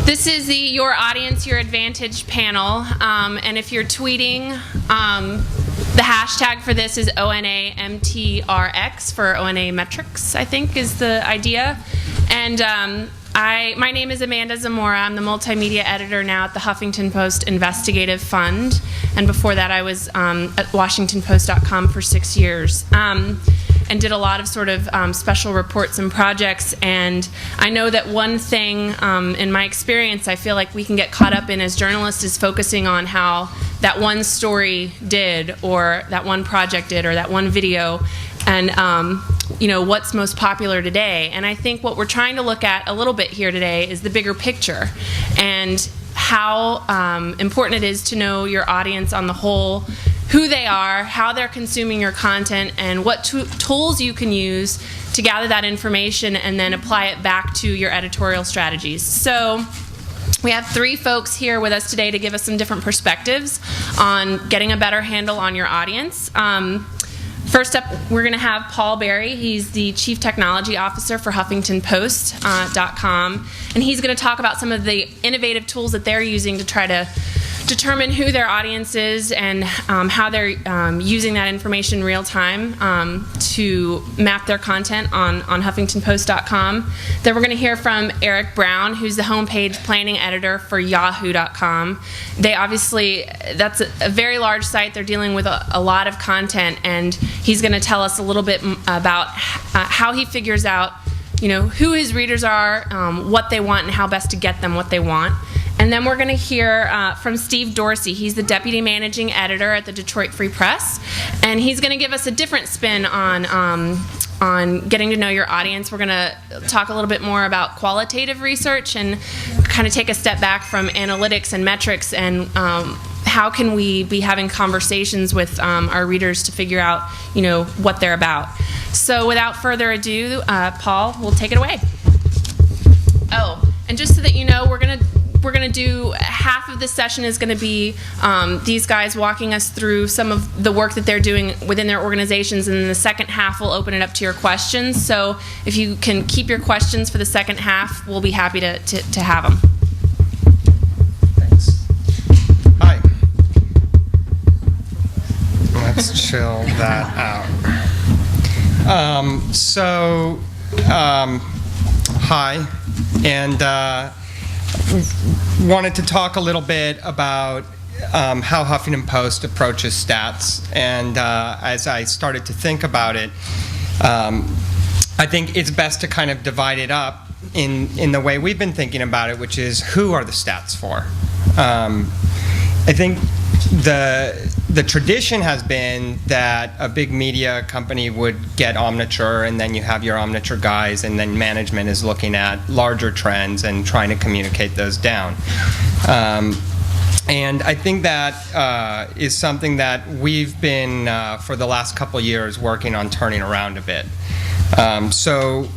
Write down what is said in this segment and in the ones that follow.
This is the Your Audience, Your Advantage panel, and if you're tweeting, the hashtag for this is ONAMTRX for ONA metrics, I think is the idea. And my name is Amanda Zamora. I'm the multimedia editor now at the Huffington Post Investigative Fund, and before that I was at WashingtonPost.com for 6 years. And did a lot of sort of special reports and projects. And I know that one thing in my experience I feel like we can get caught up in as journalists is focusing on how that one story did, or that one project did, or that one video, and you know, what's most popular today. And I think what we're trying to look at a little bit here today is the bigger picture, and how important it is to know your audience on the whole, who they are, how they're consuming your content, and what tools you can use to gather that information and then apply it back to your editorial strategies. So we have 3 folks here with us today to give us some different perspectives on getting a better handle on your audience. First up, we're going to have Paul Berry. He's the Chief Technology Officer for HuffingtonPost.com, and he's going to talk about some of the innovative tools that they're using to try to determine who their audience is and how they're using that information real time to map their content on HuffingtonPost.com. Then we're going to hear from Eric Brown, who's the homepage planning editor for Yahoo.com. They obviously, that's a very large site. They're dealing with a lot of content, and he's going to tell us a little bit about how he figures out, you know, who his readers are, what they want, and how best to get them what they want. And then we're going to hear from Steve Dorsey. He's the Deputy Managing Editor at the Detroit Free Press, and he's going to give us a different spin on getting to know your audience. We're going to talk a little bit more about qualitative research and kind of take a step back from analytics and metrics, and how can we be having conversations with our readers to figure out, you know, what they're about. So without further ado, Paul will take it away. Oh, and just so that you know, we're going to do, half of this session is going to be these guys walking us through some of the work that they're doing within their organizations, and then the second half we'll open it up to your questions. So if you can keep your questions for the second half, we'll be happy to have them. Thanks. Hi. Let's chill that out. Hi, and wanted to talk a little bit about how Huffington Post approaches stats. And as I started to think about it, I think it's best to kind of divide it up in the way we've been thinking about it, which is, who are the stats for? I think the tradition has been that a big media company would get Omniture, and then you have your Omniture guys, and then management is looking at larger trends and trying to communicate those down. And I think that is something that we've been, for the last couple years, working on turning around a bit. So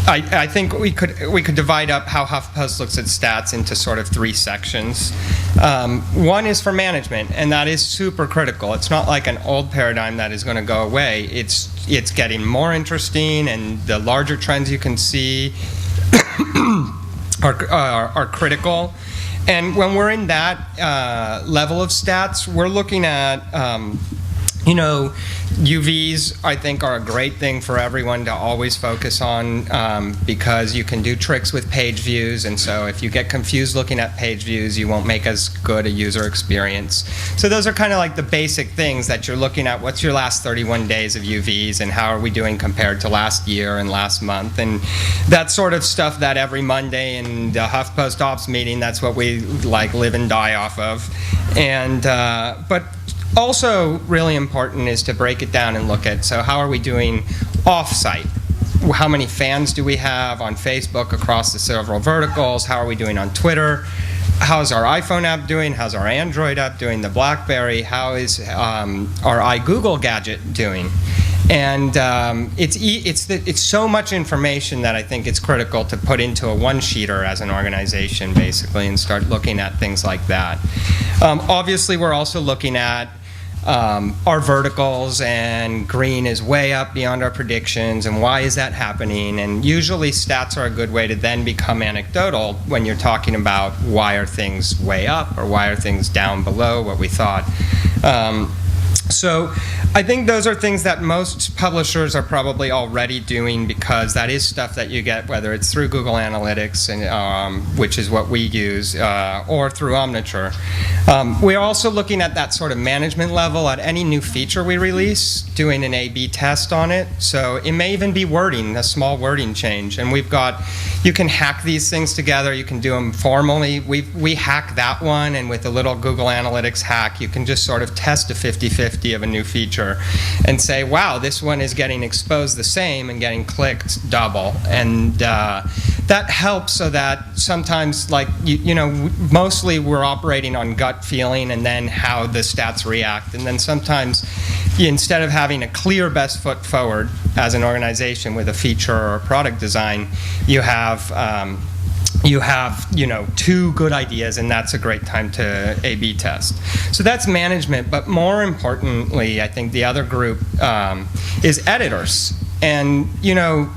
I think we could divide up how HuffPost looks at stats into sort of 3 sections. One is for management, and that is super critical. It's not like an old paradigm that is going to go away. It's getting more interesting, and the larger trends you can see are critical. And when we're in that level of stats, we're looking at you know, UVs, I think, are a great thing for everyone to always focus on, because you can do tricks with page views, and so if you get confused looking at page views, you won't make as good a user experience. So those are kind of like the basic things that you're looking at. What's your last 31 days of UVs, and how are we doing compared to last year and last month? And that sort of stuff that every Monday in the HuffPost Ops meeting, that's what we like live and die off of. And but also really important is to break it down and look at, so how are we doing off-site? How many fans do we have on Facebook across the several verticals? How are we doing on Twitter? How's our iPhone app doing? How's our Android app doing? The BlackBerry? How is our iGoogle gadget doing? And it's so much information that I think it's critical to put into a one-sheeter as an organization, basically, and start looking at things like that. Obviously, we're also looking at our verticals, and green is way up beyond our predictions, and why is that happening? And usually stats are a good way to then become anecdotal when you're talking about why are things way up or why are things down below what we thought. So I think those are things that most publishers are probably already doing, because that is stuff that you get, whether it's through Google Analytics, and, which is what we use, or through Omniture. We're also looking at that sort of management level at any new feature we release, doing an A/B test on it. So it may even be wording, a small wording change. And we've got, you can hack these things together. You can do them formally. We hack that one, and with a little Google Analytics hack, you can just sort of test a 50-50 of a new feature and say, wow, this one is getting exposed the same and getting clicked double. And that helps, so that sometimes, like, you know, mostly we're operating on gut feeling and then how the stats react. And then sometimes, instead of having a clear best foot forward as an organization with a feature or a product design, you have you know, two good ideas, and that's a great time to A/B test. So that's management, but more importantly, I think the other group is editors. And, you know,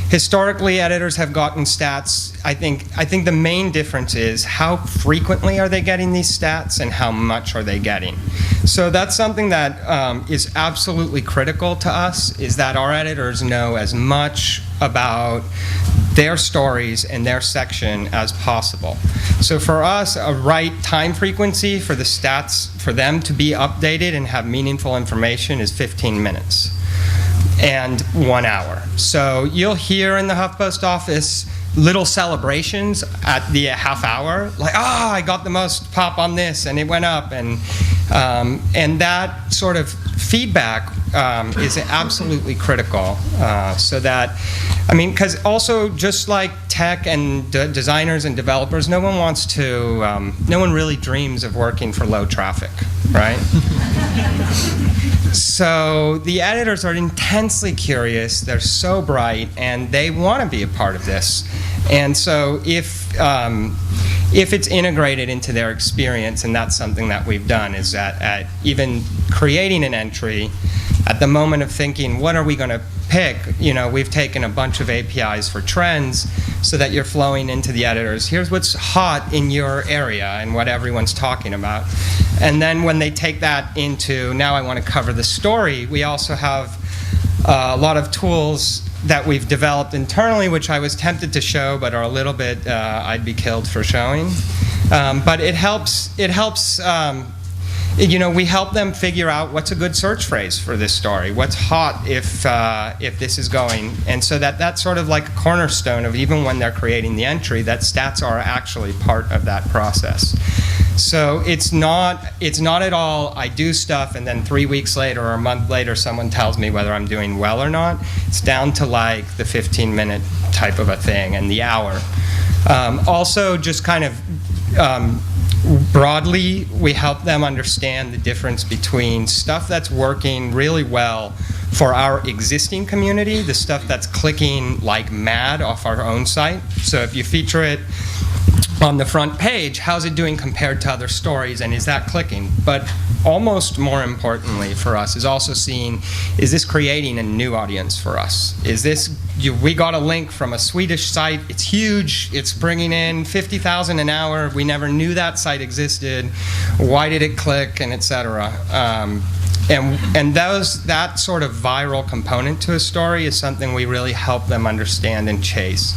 historically, editors have gotten stats. I think the main difference is how frequently are they getting these stats and how much are they getting. So that's something that is absolutely critical to us, is that our editors know as much about their stories and their section as possible. So for us, a right time frequency for the stats, for them to be updated and have meaningful information, is 15 minutes. And 1 hour. So you'll hear in the HuffPost office little celebrations at the half hour, like, oh, I got the most pop on this and it went up, and that sort of feedback is absolutely critical, so that, I mean, because also, just like tech and designers and developers, no one wants to, no one really dreams of working for low traffic, right? So the editors are intensely curious, they're so bright, and they want to be a part of this. And so if it's integrated into their experience, and that's something that we've done, is that at even creating an entry, at the moment of thinking, what are we going to pick, you know, we've taken a bunch of APIs for trends so that you're flowing into the editors. Here's what's hot in your area and what everyone's talking about. And then when they take that into, now I want to cover the story, we also have a lot of tools that we've developed internally, which I was tempted to show, but are a little bit, I'd be killed for showing. But it helps, you know, we help them figure out what's a good search phrase for this story, what's hot if this is going, and so that's sort of like a cornerstone of, even when they're creating the entry, that stats are actually part of that process. So it's not at all, I do stuff and then 3 weeks later or a month later someone tells me whether I'm doing well or not. It's down to like the 15-minute type of a thing and the hour. Also, just kind of broadly, we help them understand the difference between stuff that's working really well for our existing community, the stuff that's clicking like mad off our own site. So if you feature it on the front page, how's it doing compared to other stories, and is that clicking? But almost more importantly for us is also seeing, is this creating a new audience for us? Is this, we got a link from a Swedish site, it's huge, it's bringing in 50,000 an hour, we never knew that site existed, why did it click, and etc. And that sort of viral component to a story is something we really help them understand and chase,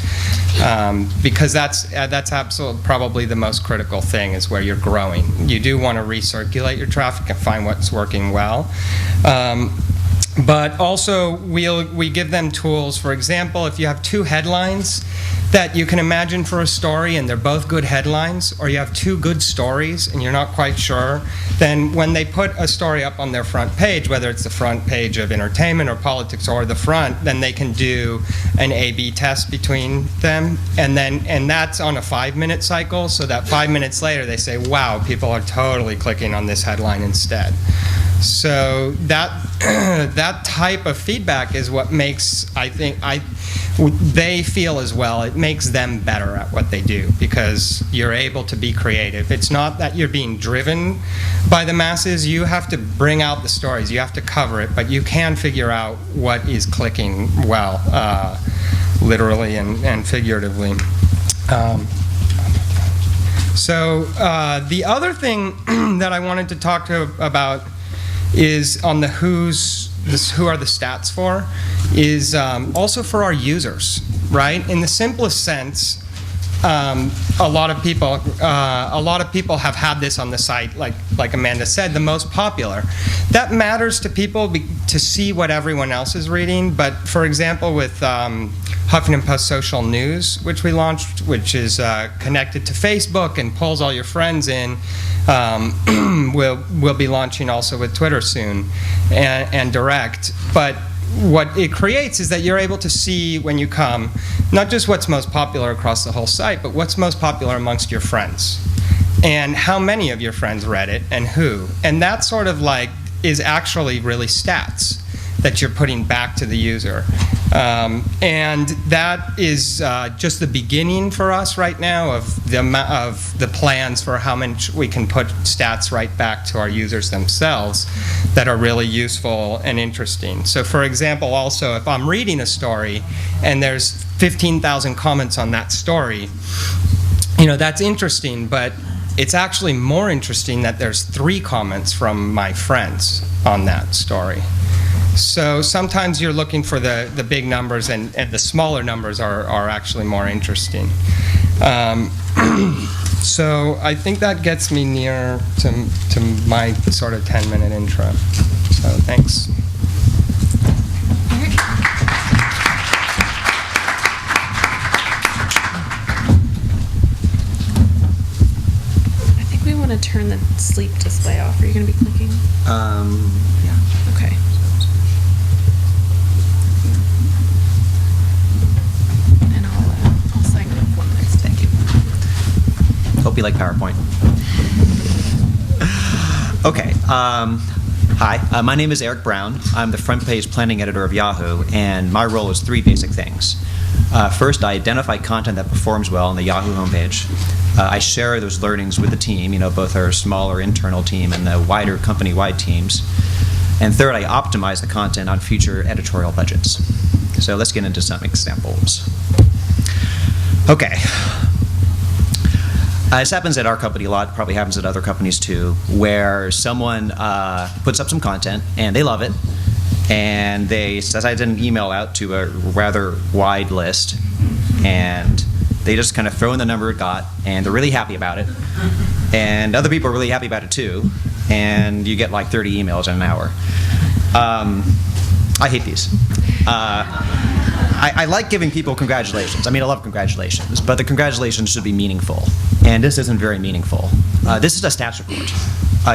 because that's absolutely probably the most critical thing, is where you're growing. You do want to recirculate your traffic and find what's working well. But also, we give them tools. For example, if you have two headlines that you can imagine for a story and they're both good headlines, or you have two good stories and you're not quite sure, then when they put a story up on their front page, whether it's the front page of entertainment or politics or the front, then they can do an A/B test between them, and that's on a 5-minute cycle, so that 5 minutes later they say, wow, people are totally clicking on this headline instead. So that type of feedback is what makes, I think, they feel as well it makes them better at what they do because you're able to be creative. It's not that you're being driven by the masses. You have to bring out the stories. You have to cover it, but you can figure out what is clicking well, literally and figuratively. So the other thing that I wanted to talk about is on the who are the stats for, is also for our users, right? In the simplest sense, a lot of people have had this on the site, like Amanda said, the most popular. That matters to people to see what everyone else is reading. But for example, with Huffington Post Social News, which we launched, which is connected to Facebook and pulls all your friends in. We'll be launching also with Twitter soon and direct. But what it creates is that you're able to see when you come, not just what's most popular across the whole site, but what's most popular amongst your friends. And how many of your friends read it and who. And that sort of like is actually really stats that you're putting back to the user. And that is just the beginning for us right now of the plans for how much we can put stats right back to our users themselves that are really useful and interesting. So for example, also, if I'm reading a story and there's 15,000 comments on that story, that's interesting, but it's actually more interesting that there's 3 comments from my friends on that story. So sometimes you're looking for the big numbers, and the smaller numbers are actually more interesting. So I think that gets me near to my sort of 10-minute intro. So thanks. I think we want to turn the sleep display off. Are you going to be clicking? Yeah. Okay. Hope you like PowerPoint. Okay. Hi, my name is Eric Brown. I'm the front page planning editor of Yahoo, and my role is 3 basic things. First, I identify content that performs well on the Yahoo homepage. I share those learnings with the team, both our smaller internal team and the wider company-wide teams. And third, I optimize the content on future editorial budgets. So let's get into some examples. Okay. This happens at our company a lot, probably happens at other companies too, where someone puts up some content and they love it, and they send an email out to a rather wide list, and they just kind of throw in the number it got, and they're really happy about it, and other people are really happy about it too, and you get like 30 emails in an hour. I hate these. I like giving people congratulations. I love congratulations, but the congratulations should be meaningful. And this isn't very meaningful. This is a stats report.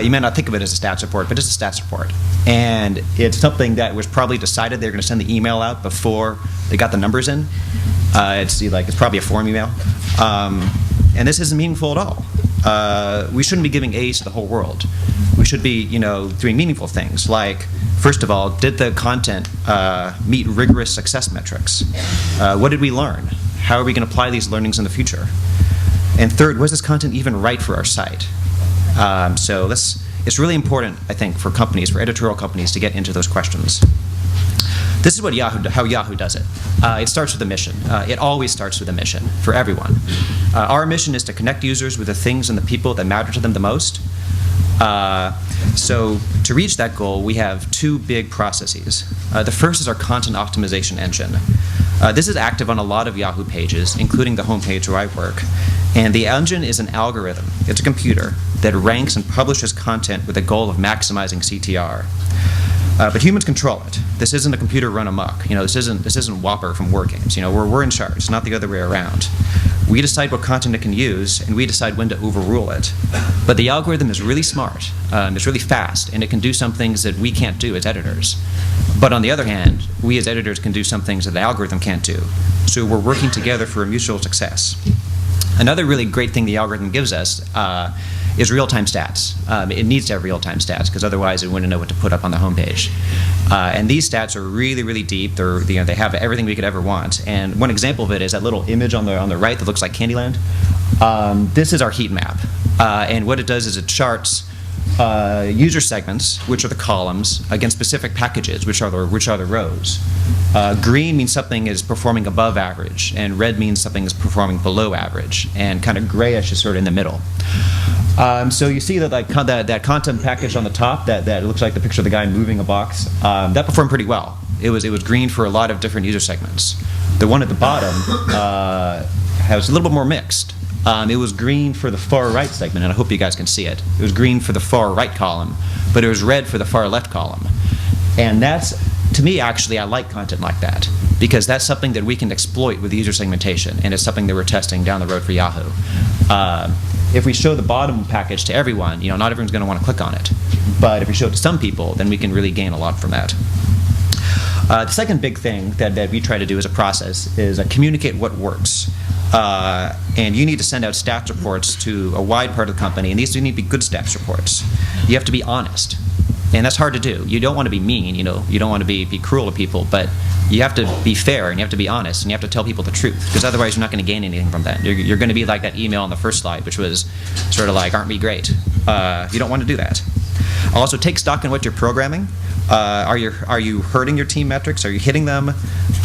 You may not think of it as a stats report, but it's a stats report. And it's something that was probably decided they were going to send the email out before they got the numbers in. It's probably a form email. And this isn't meaningful at all. We shouldn't be giving A's to the whole world. We should be, doing meaningful things like, first of all, did the content meet rigorous success metrics? What did we learn? How are we going to apply these learnings in the future? And third, was this content even right for our site? So it's really important, I think, for companies, for editorial companies, to get into those questions. This is how Yahoo does it. It starts with a mission. It always starts with a mission for everyone. Our mission is to connect users with the things and the people that matter to them the most. So to reach that goal, we have 2 big processes. The first is our content optimization engine. This is active on a lot of Yahoo pages, including the homepage where I work. And the engine is an algorithm. It's a computer that ranks and publishes content with the goal of maximizing CTR. But humans control it. This isn't a computer run amok. This isn't Whopper from War Games. We're in charge. It's not the other way around. We decide what content it can use, and we decide when to overrule it. But the algorithm is really smart. It's really fast, and it can do some things that we can't do as editors. But on the other hand, we as editors can do some things that the algorithm can't do. So we're working together for a mutual success. Another really great thing the algorithm gives us is real-time stats. It needs to have real-time stats because otherwise it wouldn't know what to put up on the homepage. And these stats are really, really deep. They have everything we could ever want. And one example of it is that little image on the right that looks like Candyland. This is our heat map. And what it does is it charts user segments, which are the columns, against specific packages, which are the rows. Green means something is performing above average, and red means something is performing below average, and kind of grayish is sort of in the middle. So you see that that content package on the top, that looks like the picture of the guy moving a box, that performed pretty well. It was green for a lot of different user segments. The one at the bottom was a little bit more mixed. It was green for the far right segment, and I hope you guys can see it. It was green for the far right column, but it was red for the far left column. And that's, to me, actually, I like content like that, because that's something that we can exploit with user segmentation, and it's something that we're testing down the road for Yahoo. If we show the bottom package to everyone, not everyone's going to want to click on it. But if we show it to some people, then we can really gain a lot from that. The second big thing that we try to do as a process is communicate what works. And you need to send out stats reports to a wide part of the company, and these need to be good stats reports. You have to be honest, and that's hard to do. You don't want to be mean, you don't want to be cruel to people, but you have to be fair, and you have to be honest, and you have to tell people the truth, because otherwise you're not going to gain anything from that. You're going to be like that email on the first slide, which was sort of like, aren't we great? You don't want to do that. Also, take stock in what you're programming. Are you hurting your team metrics? Are you hitting them?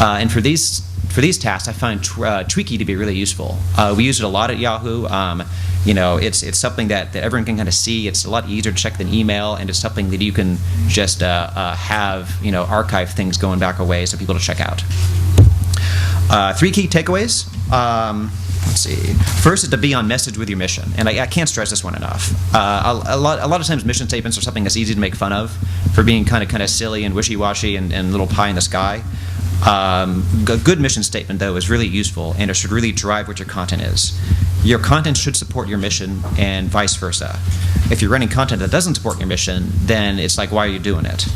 And for these tasks, I find Tweaky to be really useful. We use it a lot at Yahoo. It's something that everyone can kind of see. It's a lot easier to check than email, and it's something that you can just have archive things going back a ways for people to check out. 3 key takeaways. Let's see. First is to be on message with your mission, and I can't stress this one enough. A lot of times mission statements are something that's easy to make fun of for being kind of silly and wishy-washy and little pie in the sky. A good mission statement, though, is really useful, and it should really drive what your content is. Your content should support your mission, and vice versa. If you're running content that doesn't support your mission, then it's like, why are you doing it?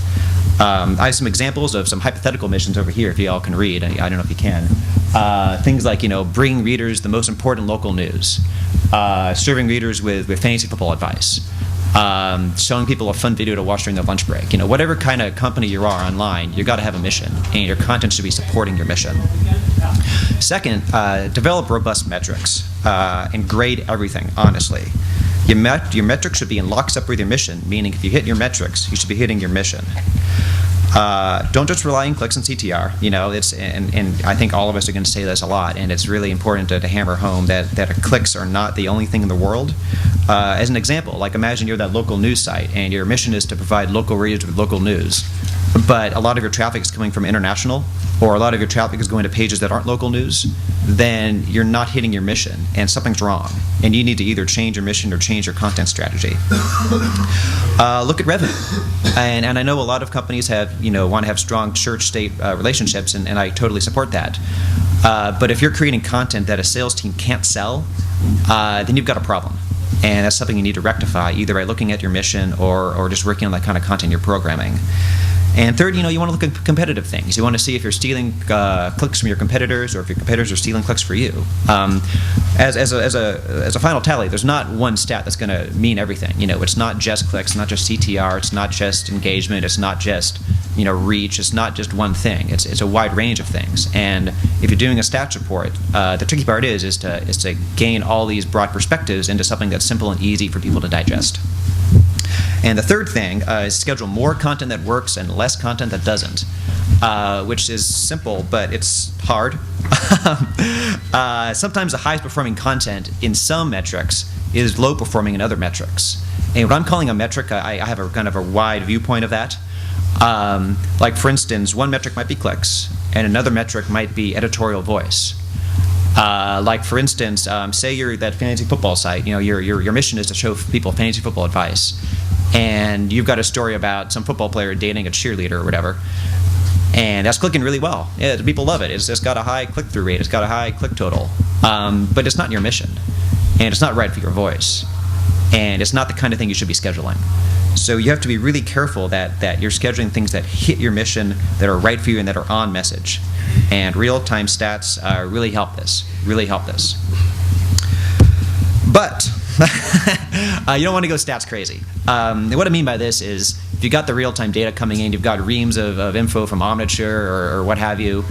I have some examples of some hypothetical missions over here, if you all can read. I don't know if you can. Things like, bring readers the most important local news, serving readers with fantasy football advice, showing people a fun video to watch during their lunch break. Whatever kind of company you are online, you've got to have a mission, and your content should be supporting your mission. Second, develop robust metrics and grade everything honestly. Your metrics should be in lockstep with your mission, meaning if you hit your metrics, you should be hitting your mission. Don't just rely on clicks and CTR. And I think all of us are going to say this a lot, and it's really important to hammer home that clicks are not the only thing in the world. As an example, like imagine you're that local news site, and your mission is to provide local readers with local news, but a lot of your traffic is coming from international, or a lot of your traffic is going to pages that aren't local news, then you're not hitting your mission, and something's wrong, and you need to either change your mission or change your content strategy. Look at revenue, and I know a lot of companies want to have strong church-state relationships, and I totally support that. But if you're creating content that a sales team can't sell, then you've got a problem. And that's something you need to rectify, either by looking at your mission or just working on that kind of content you're programming. And third, you want to look at competitive things. You want to see if you're stealing clicks from your competitors, or if your competitors are stealing clicks for you. As a final tally, there's not one stat that's going to mean everything. It's not just clicks, it's not just CTR, it's not just engagement, it's not just reach, it's not just one thing. It's a wide range of things. And if you're doing a stats report, the tricky part is to gain all these broad perspectives into something that's simple and easy for people to digest. And the third thing is schedule more content that works and less content that doesn't, which is simple, but it's hard. Sometimes the highest performing content in some metrics is low performing in other metrics. And what I'm calling a metric, I have a kind of a wide viewpoint of that. Like for instance, one metric might be clicks, and another metric might be editorial voice. Like for instance, say you're that fantasy football site. Your mission is to show people fantasy football advice, and you've got a story about some football player dating a cheerleader or whatever, and that's clicking really well. Yeah, people love it. It's got a high click-through rate. It's got a high click total, but it's not your mission, and it's not right for your voice, and it's not the kind of thing you should be scheduling. So you have to be really careful that you're scheduling things that hit your mission, that are right for you, and that are on message. And real-time stats really help this. But You don't want to go stats crazy. And what I mean by this is, if you got the real-time data coming in, you've got reams of info from Omniture or what have you,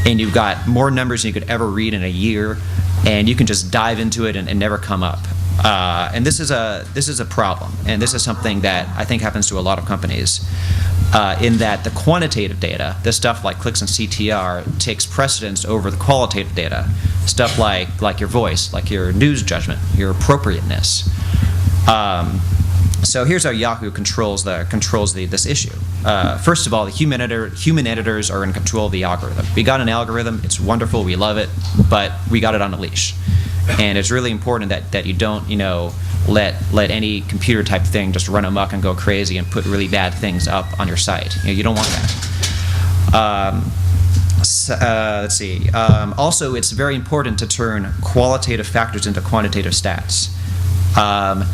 and you've got more numbers than you could ever read in a year, and you can just dive into it and never come up. And this is a problem, and this is something that I think happens to a lot of companies, in that the quantitative data, the stuff like clicks and CTR, takes precedence over the qualitative data, stuff like your voice, like your news judgment, your appropriateness. So here's how Yahoo controls this issue. First of all, the human editors are in control of the algorithm. We got an algorithm, it's wonderful, we love it, but we got it on a leash. And it's really important that you don't, let any computer type thing just run amok and go crazy and put really bad things up on your site. You don't want that. Let's see. Also, it's very important to turn qualitative factors into quantitative stats.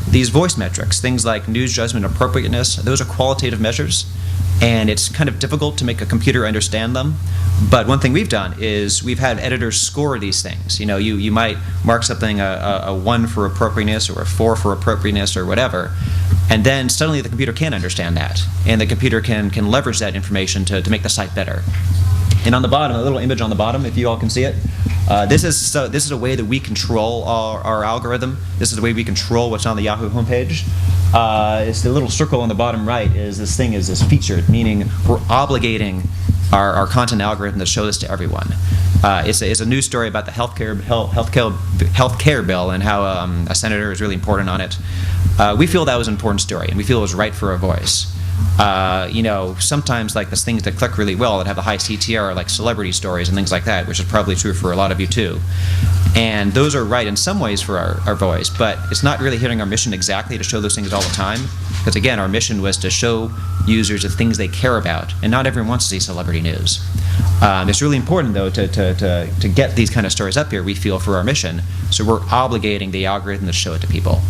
These voice metrics, things like news judgment, appropriateness, those are qualitative measures, and it's kind of difficult to make a computer understand them. But one thing we've done is we've had editors score these things. You might mark something a 1 for appropriateness or a 4 for appropriateness or whatever, and then suddenly the computer can understand that, and the computer can leverage that information to make the site better. And on the bottom, a little image on the bottom, if you all can see it, this is a way that we control our algorithm. This is the way we control what's on the Yahoo homepage. It's the little circle on the bottom right is featured, meaning we're obligating our content algorithm to show this to everyone. It's a news story about the healthcare bill and how a senator is really important on it. We feel that was an important story, and we feel it was right for a voice. Sometimes like the things that click really well that have a high CTR are like celebrity stories and things like that, which is probably true for a lot of you too. And those are right in some ways for our voice, but it's not really hitting our mission exactly to show those things all the time. Because again, our mission was to show users the things they care about, and not everyone wants to see celebrity news. It's really important though to get these kind of stories up here, we feel, for our mission, so we're obligating the algorithm to show it to people.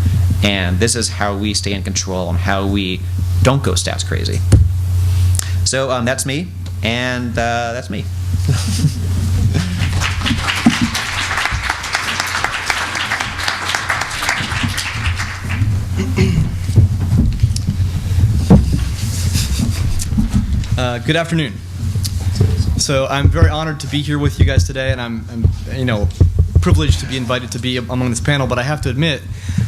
And this is how we stay in control and how we don't go stats crazy. So that's me, and that's me. Good afternoon. So I'm very honored to be here with you guys today, and I'm privileged to be invited to be among this panel, but I have to admit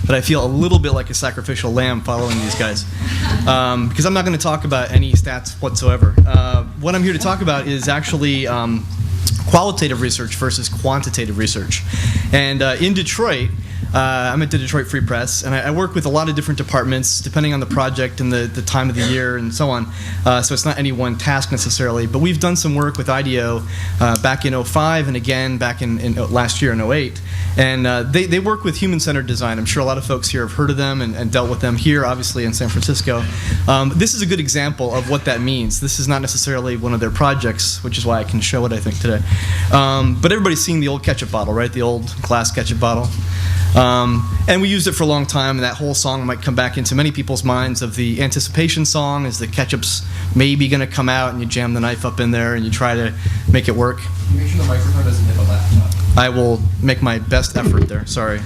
that I feel a little bit like a sacrificial lamb following these guys, because I'm not going to talk about any stats whatsoever. What I'm here to talk about is actually qualitative research versus quantitative research. And in Detroit, I'm at the Detroit Free Press, and I work with a lot of different departments depending on the project and the time of the year and so on. So it's not any one task necessarily, but we've done some work with IDEO back in 2005 and again back in last year in 2008. And they work with human-centered design. I'm sure a lot of folks here have heard of them and dealt with them here, obviously in San Francisco. This is a good example of what that means. This is not necessarily one of their projects, which is why I can show it, I think, today. But everybody's seen the old ketchup bottle, right? The old glass ketchup bottle. And we used it for a long time, and that whole song might come back into many people's minds of the anticipation song as the ketchup's maybe going to come out, and you jam the knife up in there and you try to make it work. Can you make sure the microphone doesn't hit the laptop? I will make my best effort there, sorry.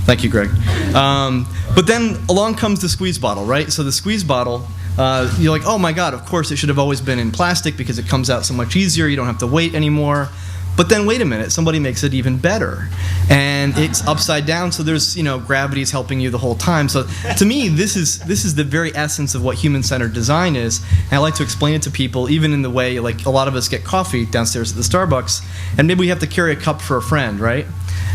Thank you, Greg. But then along comes the squeeze bottle, right? So the squeeze bottle, you're like, oh my God, of course it should have always been in plastic because it comes out so much easier, you don't have to wait anymore. But then wait a minute, somebody makes it even better. And it's upside down, so there's, gravity is helping you the whole time. So to me, this is the very essence of what human-centered design is. And I like to explain it to people, even in the way, like a lot of us get coffee downstairs at the Starbucks, and maybe we have to carry a cup for a friend, right?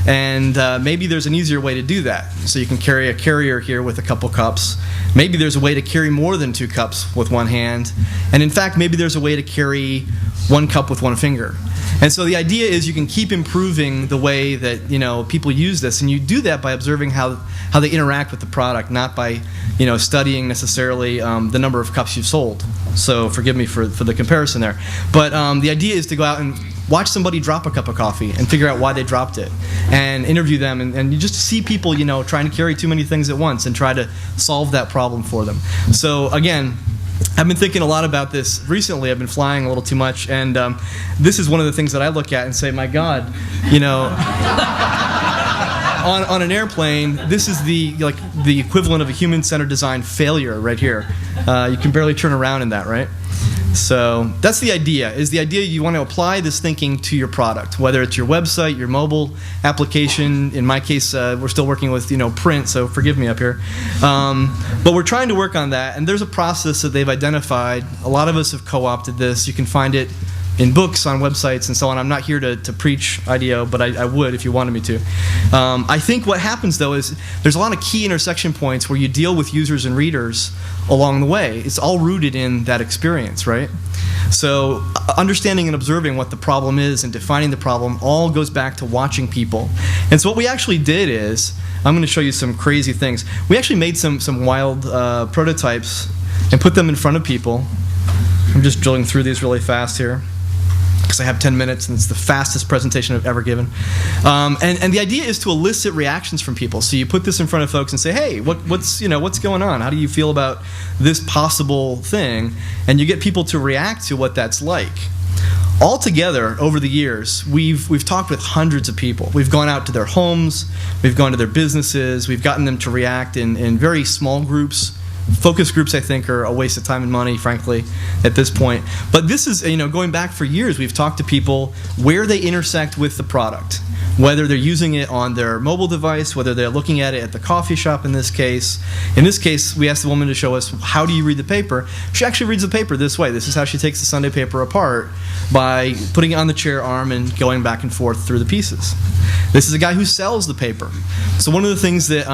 And maybe there's an easier way to do that. So you can carry a carrier here with a couple cups. Maybe there's a way to carry more than 2 cups with one hand. And in fact, maybe there's a way to carry 1 cup with 1 finger. And so the idea is you can keep improving the way that people use this, and you do that by observing how they interact with the product, not by studying necessarily the number of cups you've sold. So forgive me for the comparison there. But the idea is to go out and watch somebody drop a cup of coffee and figure out why they dropped it, and interview them, and you just see people trying to carry too many things at once and try to solve that problem for them. So again, I've been thinking a lot about this recently. I've been flying a little too much, and this is one of the things that I look at and say, my God, on an airplane, this is the equivalent of a human-centered design failure right here. You can barely turn around in that, right? So that's the idea. You want to apply this thinking to your product, whether it's your website, your mobile application. In my case, we're still working with print, so forgive me up here. But we're trying to work on that, and there's a process that they've identified. A lot of us have co-opted this. You can find it in books, on websites, and so on. I'm not here to preach IDEO, but I would if you wanted me to. I think what happens, though, is there's a lot of key intersection points where you deal with users and readers along the way. It's all rooted in that experience, right? So understanding and observing what the problem is and defining the problem all goes back to watching people. And so what we actually did is, I'm going to show you some crazy things. We actually made some wild prototypes and put them in front of people. I'm just drilling through these really fast here, because I have 10 minutes and it's the fastest presentation I've ever given. And the idea is to elicit reactions from people. So you put this in front of folks and say, hey, what's going on? How do you feel about this possible thing? And you get people to react to what that's like. Altogether, over the years, we've talked with hundreds of people. We've gone out to their homes, we've gone to their businesses, we've gotten them to react in very small groups. Focus groups, I think, are a waste of time and money, frankly, at this point. But this is, going back for years, we've talked to people where they intersect with the product, whether they're using it on their mobile device, whether they're looking at it at the coffee shop in this case. In this case, we asked the woman to show us, how do you read the paper? She actually reads the paper this way. This is how she takes the Sunday paper apart, by putting it on the chair arm and going back and forth through the pieces. This is a guy who sells the paper. So one of the things that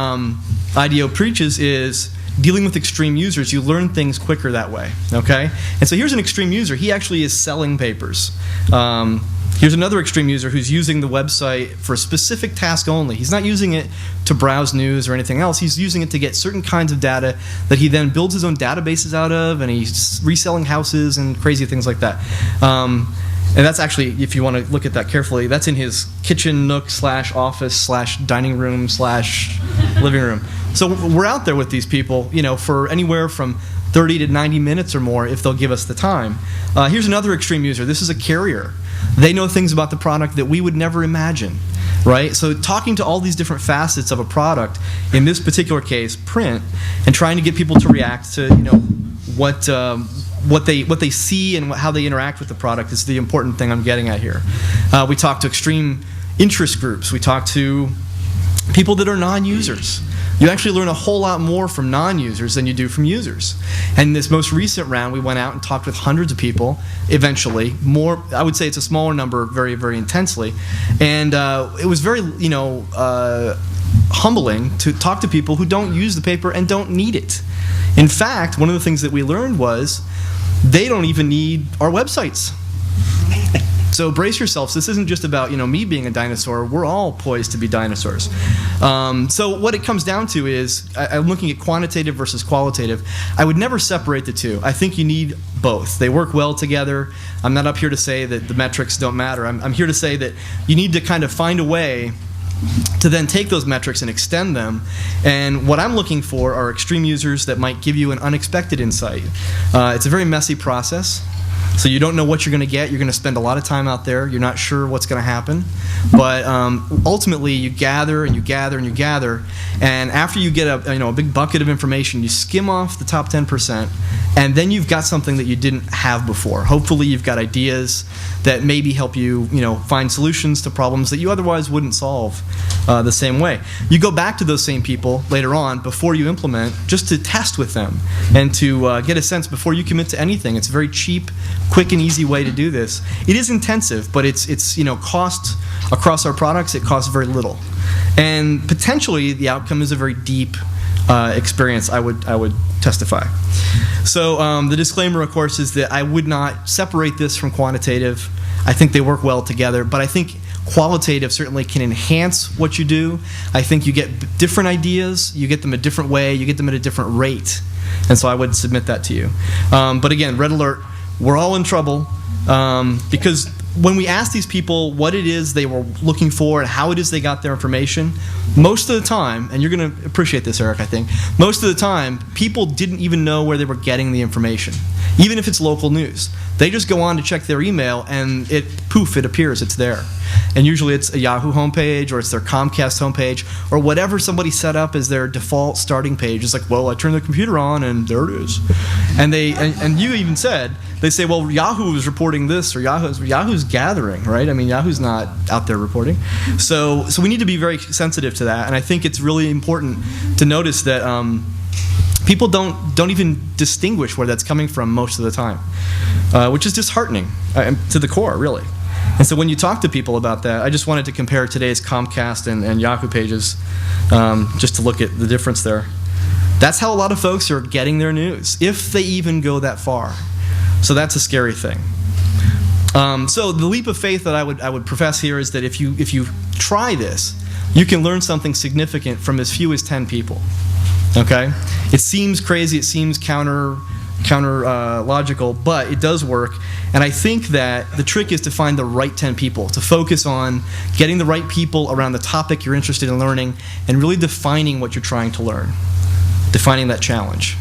IDEO preaches is, dealing with extreme users, you learn things quicker that way, okay? And so here's an extreme user. He actually is selling papers. Here's another extreme user who's using the website for a specific task only. He's not using it to browse news or anything else. He's using it to get certain kinds of data that he then builds his own databases out of, and he's reselling houses and crazy things like that. And that's actually, if you want to look at that carefully, that's in his kitchen nook / office / dining room / living room. So we're out there with these people, for anywhere from 30 to 90 minutes or more if they'll give us the time. Here's another extreme user. This is a carrier. They know things about the product that we would never imagine, right? So talking to all these different facets of a product, in this particular case, print, and trying to get people to react to, what they see and how they interact with the product is the important thing I'm getting at here. We talk to extreme interest groups. We talk to people that are non-users. You actually learn a whole lot more from non-users than you do from users. And in this most recent round, we went out and talked with hundreds of people, eventually. More, I would say it's a smaller number, very, very intensely. And it was very, humbling to talk to people who don't use the paper and don't need it. In fact, one of the things that we learned was they don't even need our websites. So brace yourselves. This isn't just about me being a dinosaur. We're all poised to be dinosaurs. So what it comes down to is, I'm looking at quantitative versus qualitative. I would never separate the two. I think you need both. They work well together. I'm not up here to say that the metrics don't matter. I'm here to say that you need to kind of find a way to then take those metrics and extend them. And what I'm looking for are extreme users that might give you an unexpected insight. It's a very messy process. So you don't know what you're going to get. You're going to spend a lot of time out there. You're not sure what's going to happen. But ultimately, you gather and you gather and you gather. And after you get a big bucket of information, you skim off the top 10%. And then you've got something that you didn't have before. Hopefully, you've got ideas that maybe help you, find solutions to problems that you otherwise wouldn't solve the same way. You go back to those same people later on before you implement, just to test with them and to get a sense before you commit to anything. It's a very cheap, quick and easy way to do this. It is intensive, but it's cost across our products. It costs very little, and potentially the outcome is a very deep experience. I would testify. So the disclaimer, of course, is that I would not separate this from quantitative. I think they work well together, but I think qualitative certainly can enhance what you do. I think you get different ideas, you get them a different way, you get them at a different rate, and so I would submit that to you. But again, red alert. We're all in trouble because when we asked these people what it is they were looking for and how it is they got their information, most of the time, and you're going to appreciate this, Eric, I think, most of the time, people didn't even know where they were getting the information, even if it's local news. They just go on to check their email, and it appears, it's there. And usually it's a Yahoo homepage, or it's their Comcast homepage, or whatever somebody set up as their default starting page. It's like, well, I turn the computer on, and there it is. And you even said, they say, well, Yahoo is reporting this, or Yahoo's gathering, right? I mean, Yahoo's not out there reporting. So we need to be very sensitive to that, and I think it's really important to notice that people don't even distinguish where that's coming from most of the time, which is disheartening to the core, really. And so when you talk to people about that, I just wanted to compare today's Comcast and Yahoo pages just to look at the difference there. That's how a lot of folks are getting their news, if they even go that far. So that's a scary thing. So the leap of faith that I would profess here is that if you try this, you can learn something significant from as few as 10 people. Okay? It seems crazy, it seems counter logical, but it does work. And I think that the trick is to find the right 10 people, to focus on getting the right people around the topic you're interested in learning, and really defining what you're trying to learn, defining that challenge.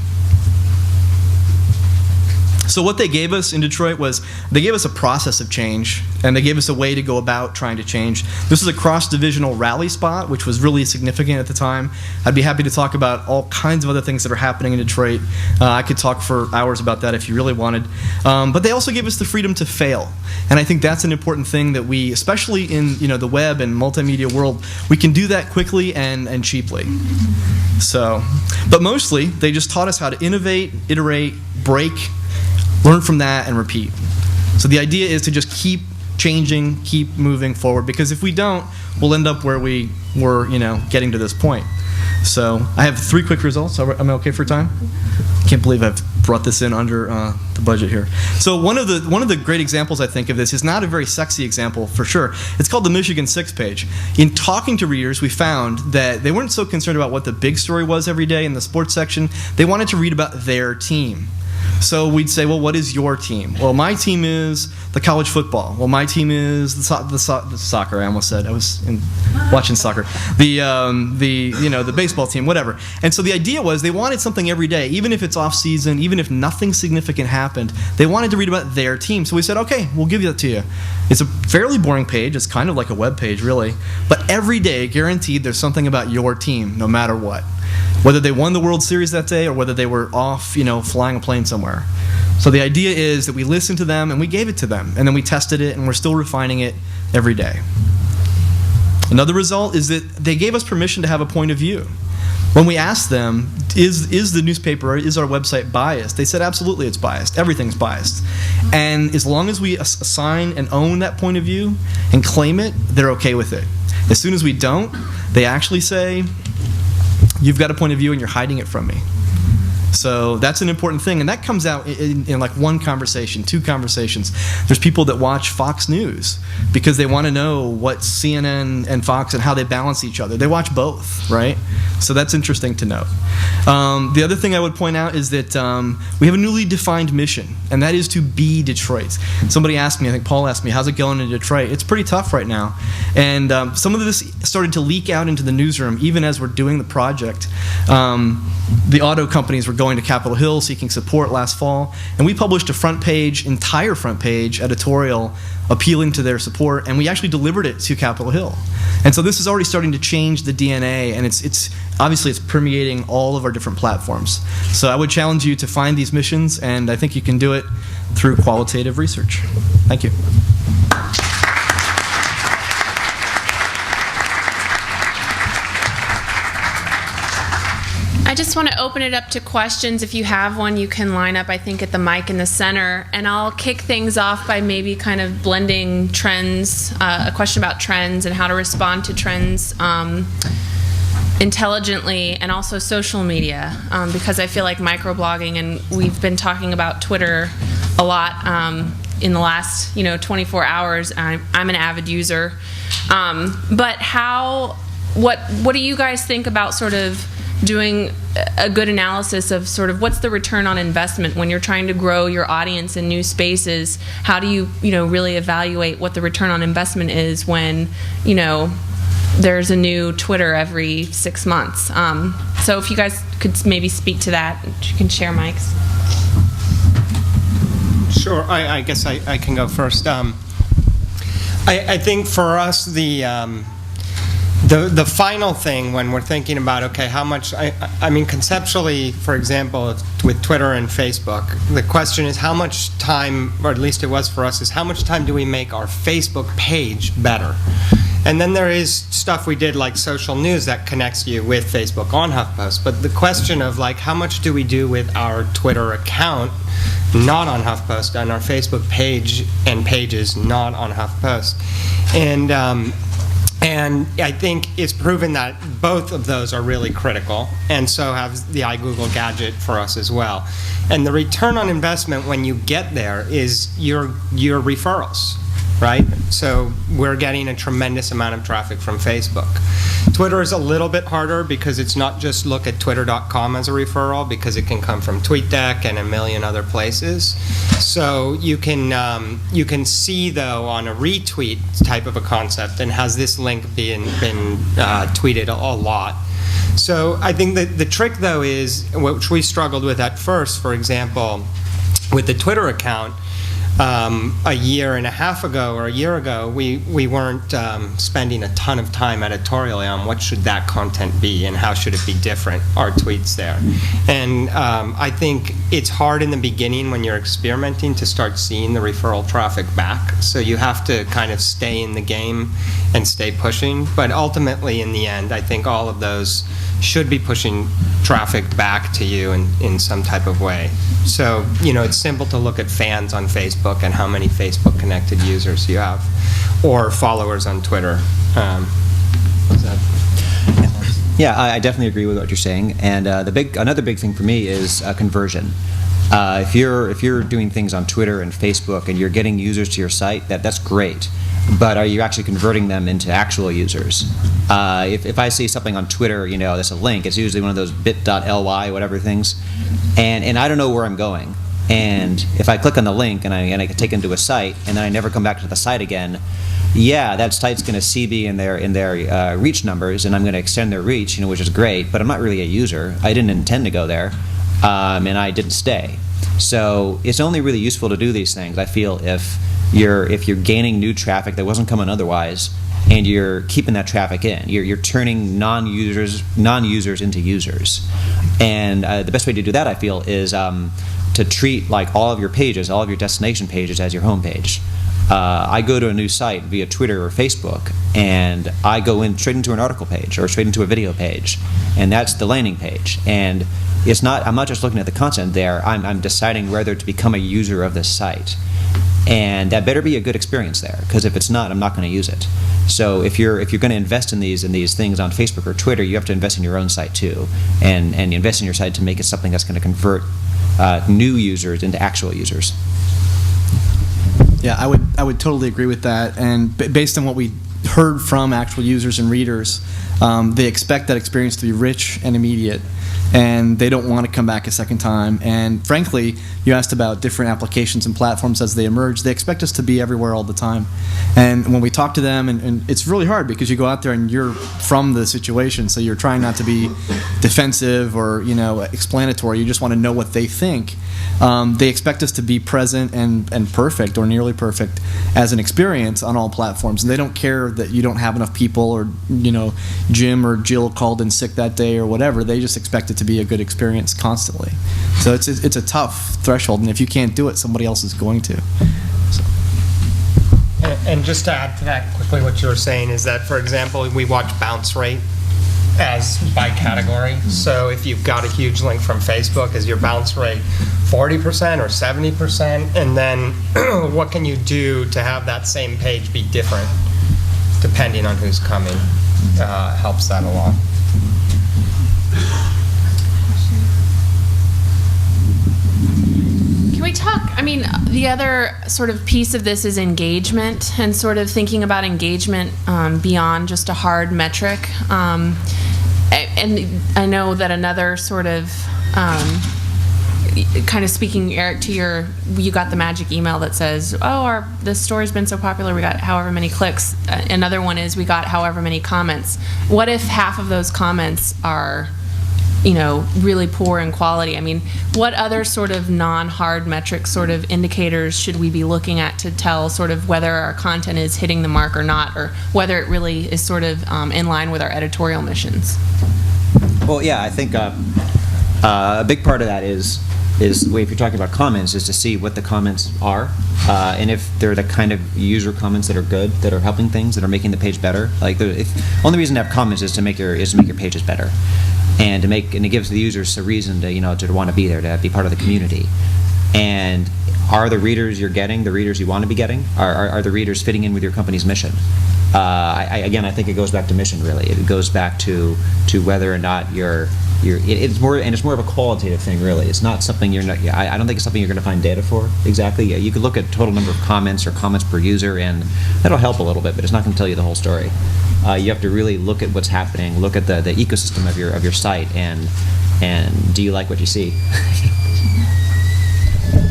So what they gave us in Detroit was, they gave us a process of change, and they gave us a way to go about trying to change. This is a cross-divisional rally spot, which was really significant at the time. I'd be happy to talk about all kinds of other things that are happening in Detroit. I could talk for hours about that if you really wanted. But they also gave us the freedom to fail. And I think that's an important thing that we, especially in the web and multimedia world, we can do that quickly and cheaply. So, but mostly, they just taught us how to innovate, iterate, break, learn from that, and repeat. So the idea is to just keep changing, keep moving forward, because if we don't, we'll end up where we were, getting to this point. So I have 3 quick results. Am I okay for time? Can't believe I've brought this in under the budget here. So one of the great examples I think of this is not a very sexy example for sure. It's called the Michigan 6 page. In talking to readers, we found that they weren't so concerned about what the big story was every day in the sports section. They wanted to read about their team. So we'd say, well, what is your team? Well, my team is the college football. Well, my team is the soccer. I almost said I was watching soccer. The baseball team, whatever. And so the idea was they wanted something every day, even if it's off season, even if nothing significant happened. They wanted to read about their team. So we said, okay, we'll give that to you. It's a fairly boring page. It's kind of like a web page, really. But every day, guaranteed, there's something about your team, no matter what. Whether they won the World Series that day or whether they were off, flying a plane somewhere. So the idea is that we listened to them and we gave it to them, and then we tested it, and we're still refining it every day. Another result is that they gave us permission to have a point of view. When we asked them, is the newspaper, or is our website biased? They said, absolutely, it's biased. Everything's biased. And as long as we assign and own that point of view and claim it, they're okay with it. As soon as we don't, they actually say, you've got a point of view and you're hiding it from me. So that's an important thing, and that comes out in like one conversation, 2 conversations. There's people that watch Fox News because they want to know what CNN and Fox and how they balance each other. They watch both, right? So that's interesting to note. The other thing I would point out is that we have a newly defined mission, and that is to be Detroit. Somebody asked me, I think Paul asked me, how's it going in Detroit? It's pretty tough right now. And some of this started to leak out into the newsroom even as we're doing the project. The auto companies were going to Capitol Hill seeking support last fall, and we published a entire front page editorial appealing to their support, and we actually delivered it to Capitol Hill. And so this is already starting to change the DNA, and it's obviously it's permeating all of our different platforms. So I would challenge you to find these missions, and I think you can do it through qualitative research. Thank you. I just want to open it up to questions. If you have one, you can line up, I think, at the mic in the center. And I'll kick things off by maybe kind of blending trends, a question about trends and how to respond to trends intelligently, and also social media, because I feel like microblogging, and we've been talking about Twitter a lot in the last 24 hours. I'm an avid user. But what do you guys think about sort of doing a good analysis of sort of what's the return on investment when you're trying to grow your audience in new spaces. How do you really evaluate what the return on investment is when there's a new Twitter every 6 months. So if you guys could maybe speak to that, you can share mics. Sure, I guess I can go first. I think for us the final thing when we're thinking about, okay, how much, I mean, conceptually, for example, with Twitter and Facebook, the question is how much time, or at least it was for us, is how much time do we make our Facebook page better? And then there is stuff we did like social news that connects you with Facebook on HuffPost. But the question of like how much do we do with our Twitter account not on HuffPost and our Facebook page and pages not on HuffPost? And I think it's proven that both of those are really critical, and so have the iGoogle gadget for us as well. And the return on investment when you get there is your referrals, right? So we're getting a tremendous amount of traffic from Facebook. Twitter is a little bit harder because it's not just look at twitter.com as a referral, because it can come from TweetDeck and a million other places. So you can see though on a retweet type of a concept, and has this link been tweeted a lot. So I think that the trick though is, which we struggled with at first, for example, with the Twitter account, a year and a half ago or a year ago, we weren't spending a ton of time editorially on what should that content be and how should it be different, our tweets there. And I think it's hard in the beginning when you're experimenting to start seeing the referral traffic back. So you have to kind of stay in the game and stay pushing. But ultimately, in the end, I think all of those should be pushing traffic back to you in some type of way. So, it's simple to look at fans on Facebook and how many Facebook connected users you have, or followers on Twitter. What's that? Yeah, I definitely agree with what you're saying. And another big thing for me is conversion. If you're doing things on Twitter and Facebook and you're getting users to your site, that's great. But are you actually converting them into actual users? If I see something on Twitter, there's a link. It's usually one of those bit.ly whatever things, and I don't know where I'm going. And if I click on the link and I get taken to a site and then I never come back to the site again, yeah, that site's going to see me in their reach numbers, and I'm going to extend their reach, which is great. But I'm not really a user. I didn't intend to go there, and I didn't stay. So it's only really useful to do these things, I feel, if you're gaining new traffic that wasn't coming otherwise, and you're keeping that traffic in. You're turning non-users into users. And the best way to do that, I feel, is to treat like all of your pages, all of your destination pages, as your home page. I go to a new site via Twitter or Facebook, and I go straight into an article page or straight into a video page, and that's the landing page. And I'm not just looking at the content there. I'm deciding whether to become a user of this site, and that better be a good experience there. Because if it's not, I'm not going to use it. So if you're going to invest in these things on Facebook or Twitter, you have to invest in your own site too, and invest in your site to make it something that's going to convert new users into actual users. Yeah, I would totally agree with that. And based on what we heard from actual users and readers, they expect that experience to be rich and immediate, and they don't want to come back a second time. And frankly, you asked about different applications and platforms as they emerge. They expect us to be everywhere all the time. And when we talk to them, and it's really hard because you go out there and you're from the situation, so you're trying not to be defensive or explanatory. You just want to know what they think. They expect us to be present and perfect or nearly perfect as an experience on all platforms, and they don't care that you don't have enough people, or Jim or Jill called in sick that day or whatever. They just expect it to be a good experience constantly. So it's a tough threshold, and if you can't do it, somebody else is going to. So. And just to add to that quickly, what you were saying is that, for example, we watch bounce rate as by category. So if you've got a huge link from Facebook, is your bounce rate 40% or 70%? And then what can you do to have that same page be different depending on who's coming? Helps that a lot. Can we talk, the other sort of piece of this is engagement, and sort of thinking about engagement beyond just a hard metric. And And I know that another sort of kind of speaking, Eric, to you got the magic email that says, oh, this story's been so popular, we got however many clicks. Another one is we got however many comments. What if half of those comments are, really poor in quality? I mean, what other sort of non-hard metric sort of indicators should we be looking at to tell sort of whether our content is hitting the mark or not, or whether it really is sort of in line with our editorial missions? Well, yeah, I think a big part of that is if you're talking about comments, is to see what the comments are, and if they're the kind of user comments that are good, that are helping things, that are making the page better. Like, only reason to have comments is to make your pages better, and it gives the users a reason to want to be there, to be part of the community. And are the readers you're getting the readers you want to be getting? Are the readers fitting in with your company's mission? Again, I think it goes back to mission, really. It goes back to whether or not it's more of a qualitative thing, really. It's not something I don't think it's something you're going to find data for exactly. You could look at total number of comments or comments per user, and that'll help a little bit, but it's not going to tell you the whole story. You have to really look at what's happening, look at the ecosystem of your site, and do you like what you see?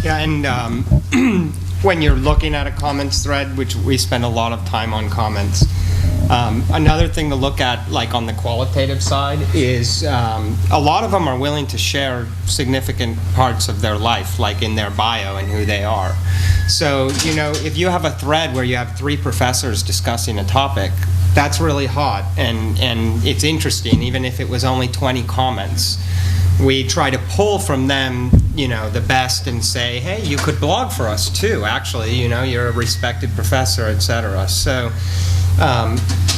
Yeah, and when you're looking at a comments thread, which we spend a lot of time on comments, another thing to look at, like on the qualitative side, is a lot of them are willing to share significant parts of their life, like in their bio and who they are. So, if you have a thread where you have 3 professors discussing a topic, that's really hot, and it's interesting, even if it was only 20 comments. We try to pull from them, the best, and say, hey, you could blog for us too, actually, you're a respected professor, etc. So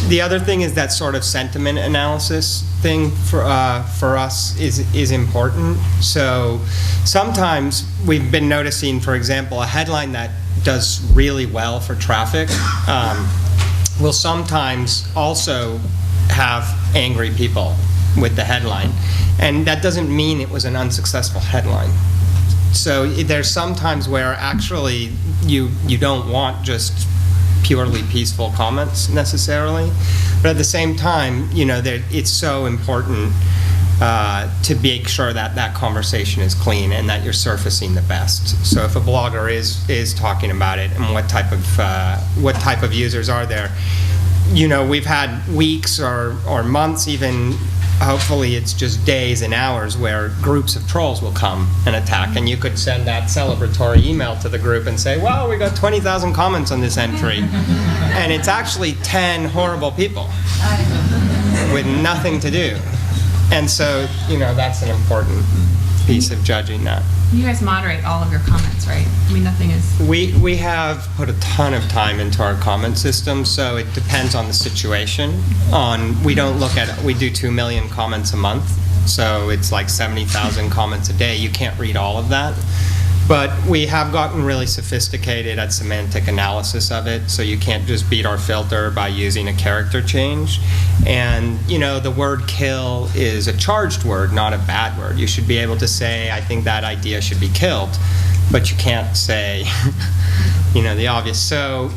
the other thing is that sort of sentiment analysis thing for us is important. So sometimes we've been noticing, for example, a headline that does really well for traffic will sometimes also have angry people with the headline. And that doesn't mean it was an unsuccessful headline. So there's some times where actually you don't want just purely peaceful comments necessarily, but at the same time, it's so important to make sure that conversation is clean and that you're surfacing the best. So if a blogger is talking about it, and what type of users are there, we've had weeks or months, even. Hopefully it's just days and hours where groups of trolls will come and attack, and you could send that celebratory email to the group and say, wow, we got 20,000 comments on this entry. And it's actually 10 horrible people with nothing to do. And so, that's an important piece of judging that. You guys moderate all of your comments, right? I mean, nothing is... We have put a ton of time into our comment system, so it depends on the situation. We do 2 million comments a month, so it's like 70,000 comments a day. You can't read all of that. But we have gotten really sophisticated at semantic analysis of it, so you can't just beat our filter by using a character change. And, the word kill is a charged word, not a bad word. You should be able to say, I think that idea should be killed, but you can't say, the obvious. So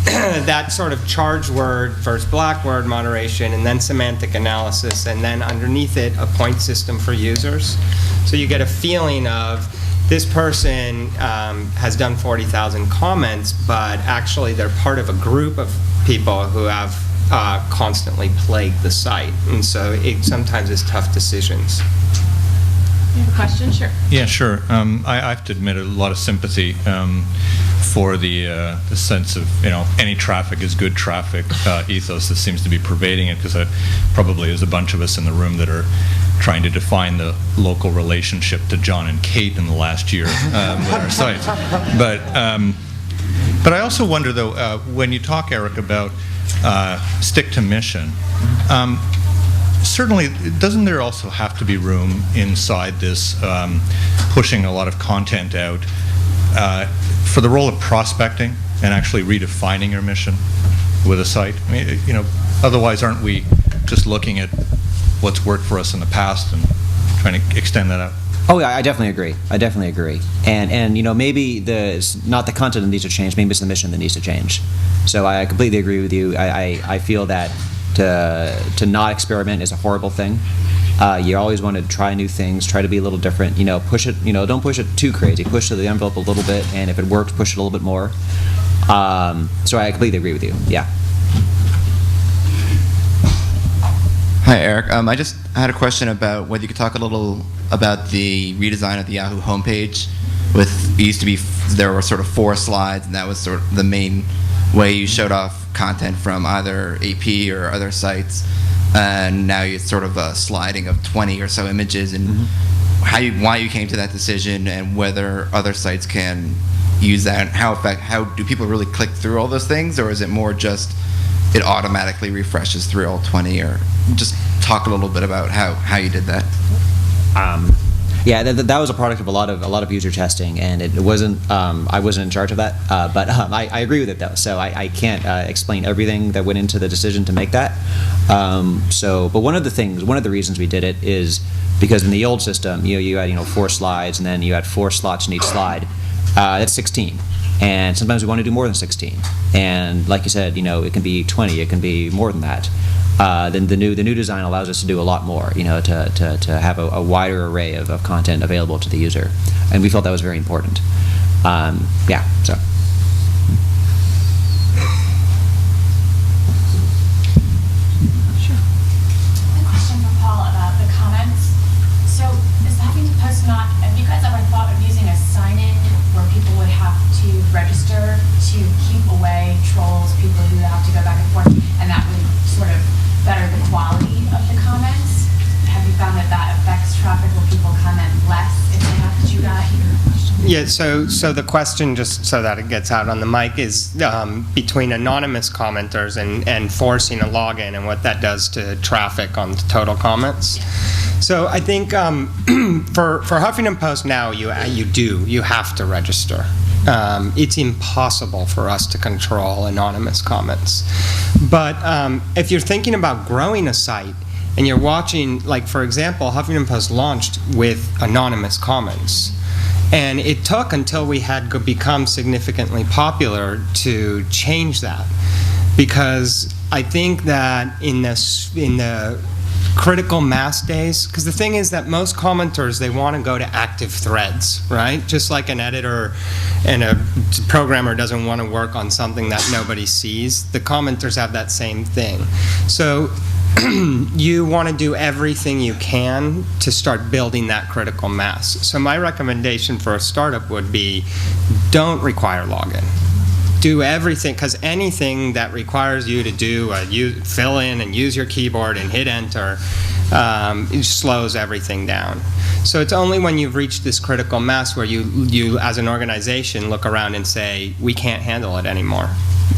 that sort of charged word versus black word moderation, and then semantic analysis, and then underneath it, a point system for users. So you get a feeling of, this person has done 40,000 comments, but actually they're part of a group of people who have constantly plagued the site. And so it sometimes is tough decisions. You have a question? Sure. Yeah, sure. I have to admit a lot of sympathy for the sense of, any traffic is good traffic ethos that seems to be pervading it, because probably there's a bunch of us in the room that are trying to define the local relationship to John and Kate in the last year with our site. But I also wonder, though, when you talk, Eric, about stick to mission, certainly, doesn't there also have to be room inside this pushing a lot of content out for the role of prospecting and actually redefining your mission with a site? I mean, otherwise, aren't we just looking at what's worked for us in the past and trying to extend that out? Oh, yeah, I definitely agree. And maybe it's not the content that needs to change, maybe it's the mission that needs to change. So I completely agree with you. I feel that to not experiment is a horrible thing. You always want to try new things, try to be a little different. Push it. Don't push it too crazy. Push to the envelope a little bit, and if it works, push it a little bit more. So I completely agree with you. Yeah. Hi, Eric. I just had a question about whether you could talk a little about the redesign of the Yahoo homepage. It used to be there were sort of 4 slides, and that was sort of the main way you showed off content from either AP or other sites. And now it's sort of a sliding of 20 or so images, and why you came to that decision, and whether other sites can use that, and how do people really click through all those things, or is it more just it automatically refreshes through all 20, or just talk a little bit about how you did that. Yeah, that was a product of a lot of user testing, and it wasn't. I wasn't in charge of that, but I agree with it though. So I can't explain everything that went into the decision to make that. But one of the reasons we did it is because in the old system, you had 4 slides, and then you had 4 slots in each slide. That's 16. And sometimes we want to do more than 16. And like you said, it can be 20, it can be more than that. Then the new design allows us to do a lot more, to have a wider array of content available to the user. And we felt that was very important. Yeah, so. Sure. A question for Paul about the comments. So is the Huffington Post have you guys ever thought of using a sign-in where people would have to register to keep away trolls, people who have to go back and forth, and that would sort of better the quality of the comments? Have you found that affects traffic? Will people comment less if they have to do that? Yeah, so the question, just so that it gets out on the mic, is between anonymous commenters and forcing a login and what that does to traffic on the total comments. So I think for Huffington Post now, you have to register. It's impossible for us to control anonymous comments. But if you're thinking about growing a site and you're watching, like for example, Huffington Post launched with anonymous comments. And it took until we had become significantly popular to change that. Because I think that in the critical mass days, because the thing is that most commenters, they want to go to active threads, right? Just like an editor and a programmer doesn't want to work on something that nobody sees, the commenters have that same thing. So you want to do everything you can to start building that critical mass. So my recommendation for a startup would be, don't require login. Do everything, because anything that requires you to fill in and use your keyboard and hit enter, it slows everything down. So it's only when you've reached this critical mass where you as an organization look around and say, we can't handle it anymore,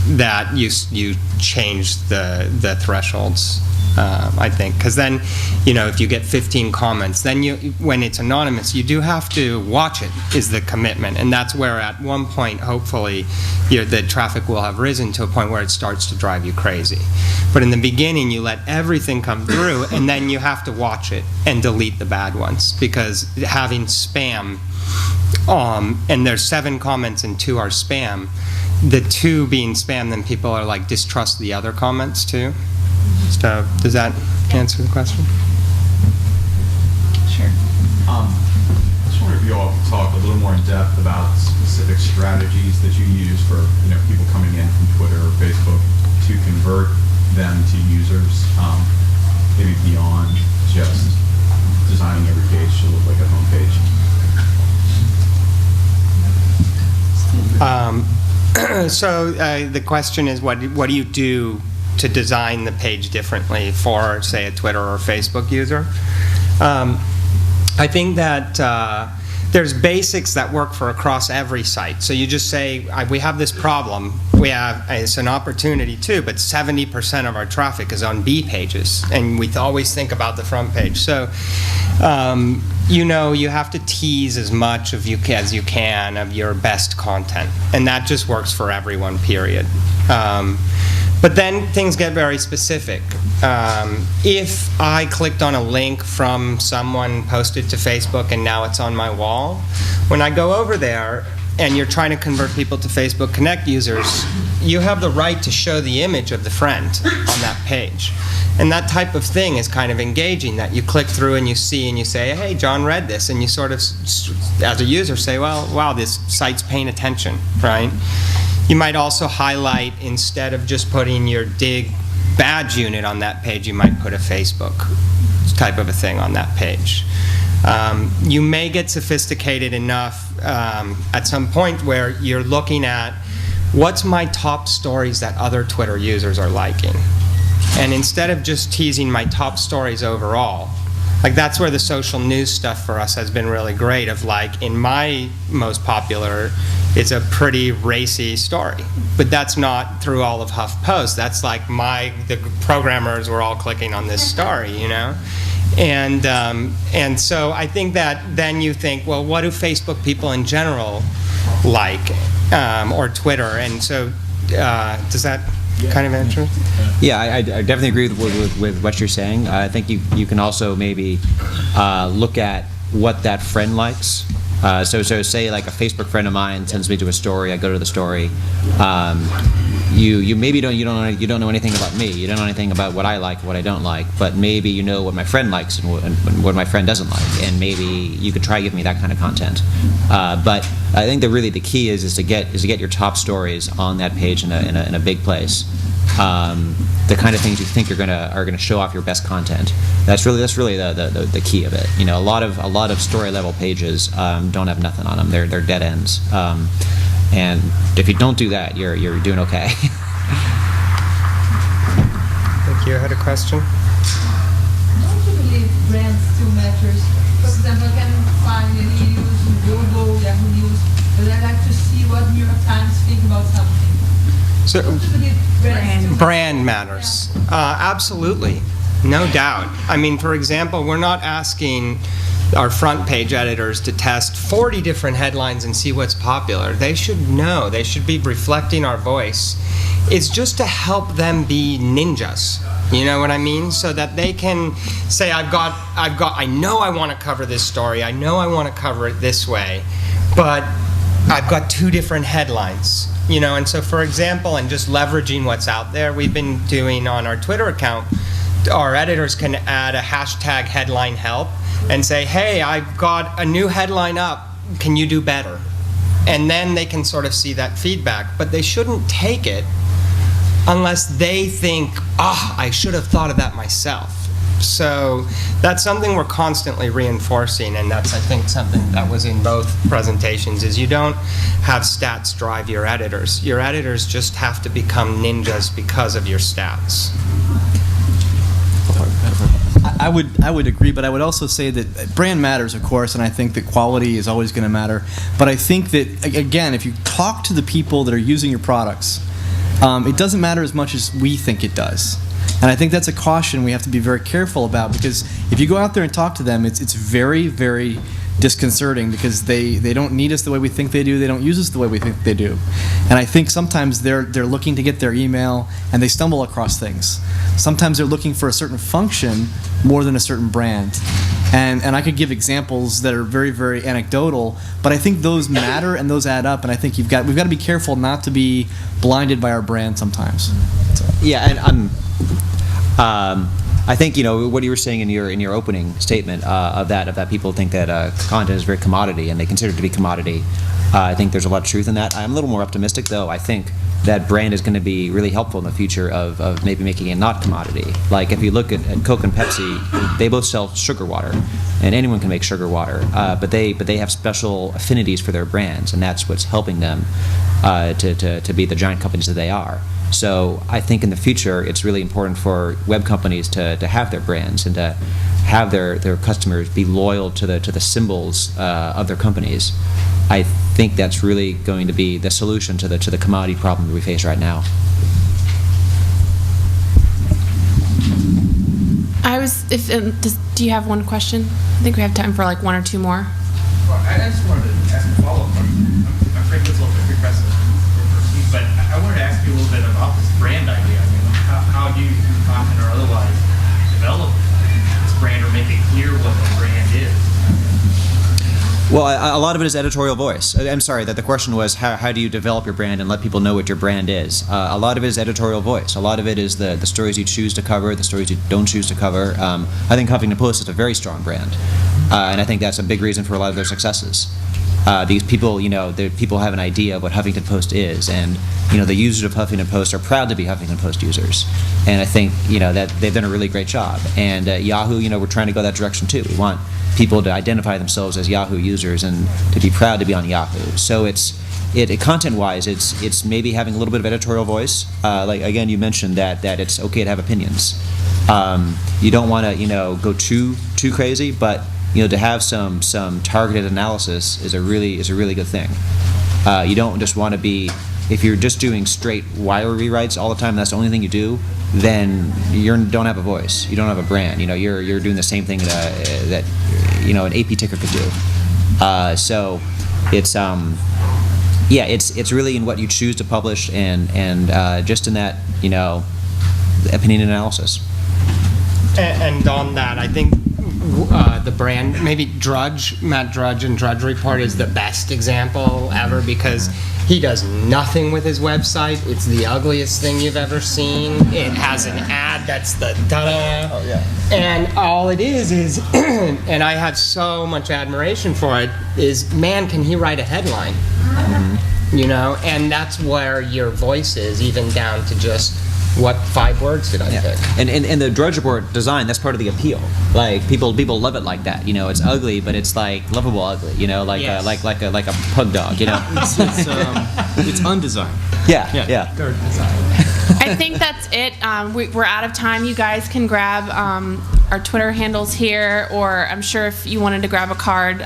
that you change the thresholds. I think, because then, if you get 15 comments, then when it's anonymous, you do have to watch it, is the commitment. And that's where at one point, hopefully, the traffic will have risen to a point where it starts to drive you crazy. But in the beginning, you let everything come through, and then you have to watch it and delete the bad ones, because having spam, and there's 7 comments and 2 are spam, the 2 being spam, then people are like, distrust the other comments too. So, does that answer the question? Sure. I just wonder if you all could talk a little more in depth about specific strategies that you use for people coming in from Twitter or Facebook to convert them to users, maybe beyond just designing every page to look like a home page. So the question is, what do you do to design the page differently for, say, a Twitter or Facebook user? I think that there's basics that work for across every site. So you just say, we have this problem. It's an opportunity too, but 70% of our traffic is on B pages, and we always think about the front page. So, you have to tease as much as you can of your best content, and that just works for everyone, period. But then things get very specific. If I clicked on a link from someone posted to Facebook and now it's on my wall, when I go over there, and you're trying to convert people to Facebook Connect users, you have the right to show the image of the friend on that page. And that type of thing is kind of engaging, that you click through and you see and you say, hey, John read this, and you sort of, as a user, say, well, wow, this site's paying attention, right? You might also highlight, instead of just putting your dig badge unit on that page, you might put a Facebook type of a thing on that page. You may get sophisticated enough at some point where you're looking at what's my top stories that other Twitter users are liking. And instead of just teasing my top stories overall, like that's where the social news stuff for us has been really great, of like, in my most popular, it's a pretty racy story. But that's not through all of HuffPost. That's like the programmers were all clicking on this story, you know? And so I think that then you think, well, what do Facebook people in general like, or Twitter? And so does that kind of answer? Yeah, I definitely agree with what you're saying. I think you can also maybe look at what that friend likes. So say like a Facebook friend of mine sends me to a story. I go to the story. You maybe don't know anything about me. You don't know anything about what I like, what I don't like. But maybe you know what my friend likes and what my friend doesn't like. And maybe you could try giving me that kind of content. But I think that really the key is to get your top stories on that page in a big place. The kind of things you think are gonna show off your best content. That's really the key of it. You know, a lot of story level pages don't have nothing on them. They're dead ends. And if you don't do that, you're doing okay. I think you had a question. Don't you believe brand still matters? For example, I can find any news in Google, Yahoo News, but I like to see what New York Times think about something. So Don't you believe brand matters. Absolutely, no doubt. I mean, for example, we're not asking our front page editors to test 40 different headlines and see what's popular. They should know. They should be reflecting our voice. It's just to help them be ninjas. You know what I mean? So that they can say, I know I want to cover this story. I know I want to cover it this way, but I've got 2 different headlines. You know, and so for example, and just leveraging what's out there, we've been doing on our Twitter account, our editors can add a hashtag headline help and say, hey, I've got a new headline up, can you do better? And then they can sort of see that feedback, but they shouldn't take it unless they think, I should have thought of that myself. So that's something we're constantly reinforcing, and that's, I think, something that was in both presentations, is you don't have stats drive your editors. Your editors just have to become ninjas because of your stats. I would agree, but I would also say that brand matters, of course, and I think that quality is always going to matter. But I think that, again, if you talk to the people that are using your products, it doesn't matter as much as we think it does. And I think that's a caution we have to be very careful about, because if you go out there and talk to them, it's very, very disconcerting, because they don't need us the way we think they do. They don't use us the way we think they do. And I think sometimes they're looking to get their email and they stumble across things. Sometimes they're looking for a certain function more than a certain brand. And I could give examples that are very, very anecdotal, but I think those matter and those add up, and I think we've got to be careful not to be blinded by our brand sometimes. So. Yeah, and I think, you know, what you were saying in your opening statement of that people think that content is very commodity, and they consider it to be commodity. I think there's a lot of truth in that. I'm a little more optimistic, though. I think that brand is going to be really helpful in the future of maybe making it not commodity. Like if you look at Coke and Pepsi, they both sell sugar water, and anyone can make sugar water, but they have special affinities for their brands, and that's what's helping them to be the giant companies that they are. So I think in the future, it's really important for web companies to have their brands and to have their customers be loyal to the symbols of their companies. I think that's really going to be the solution to the commodity problem that we face right now. Do you have one question? I think we have time for like 1 or 2 more. Well, I just wanted to ask a follow-up. I'm afraid it's a little bit regressive, but I wanted to ask you a little bit about this brand idea. I mean, how do you, through content or otherwise, develop this brand or make it clear what the brand is? Well, a lot of it is editorial voice. I'm sorry, that the question was how do you develop your brand and let people know what your brand is? A lot of it is editorial voice. A lot of it is the stories you choose to cover, the stories you don't choose to cover. I think Huffington Post is a very strong brand, and I think that's a big reason for a lot of their successes. These people, people have an idea of what Huffington Post is, and the users of Huffington Post are proud to be Huffington Post users, and I think that they've done a really great job. And Yahoo, we're trying to go that direction too. We want people to identify themselves as Yahoo users and to be proud to be on Yahoo. So content-wise, it's maybe having a little bit of editorial voice. Like again, you mentioned that it's okay to have opinions. You don't want to go too crazy, but to have some targeted analysis is a really good thing. You don't just want to be, if you're just doing straight wire rewrites all the time, that's the only thing you do, then you don't have a voice. You don't have a brand. You're doing the same thing that an AP ticker could do. So it's it's really in what you choose to publish and just in that opinion analysis. And on that, I think the brand, maybe Matt Drudge and Drudge Report is the best example ever, because he does nothing with his website. It's the ugliest thing you've ever seen. It has an ad that's the ta-da. Oh, yeah. And all it is, and I have so much admiration for it, is, man, can he write a headline? Mm-hmm. And that's where your voice is, even down to just, what 5 words did I pick? And the Drudge Report design, that's part of the appeal. Like people love it like that. It's ugly, but it's like lovable ugly. Like Yes. like a pug dog. It's undesigned. Yeah. I think that's it. We're out of time. You guys can grab our Twitter handles here, or I'm sure if you wanted to grab a card,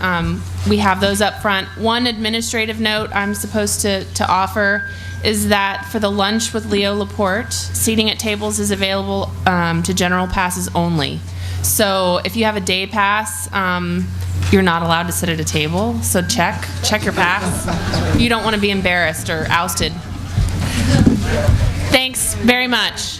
we have those up front. One administrative note I'm supposed to offer is that for the lunch with Leo Laporte, seating at tables is available to general passes only. So if you have a day pass, you're not allowed to sit at a table. So check your pass. You don't want to be embarrassed or ousted. Thanks very much.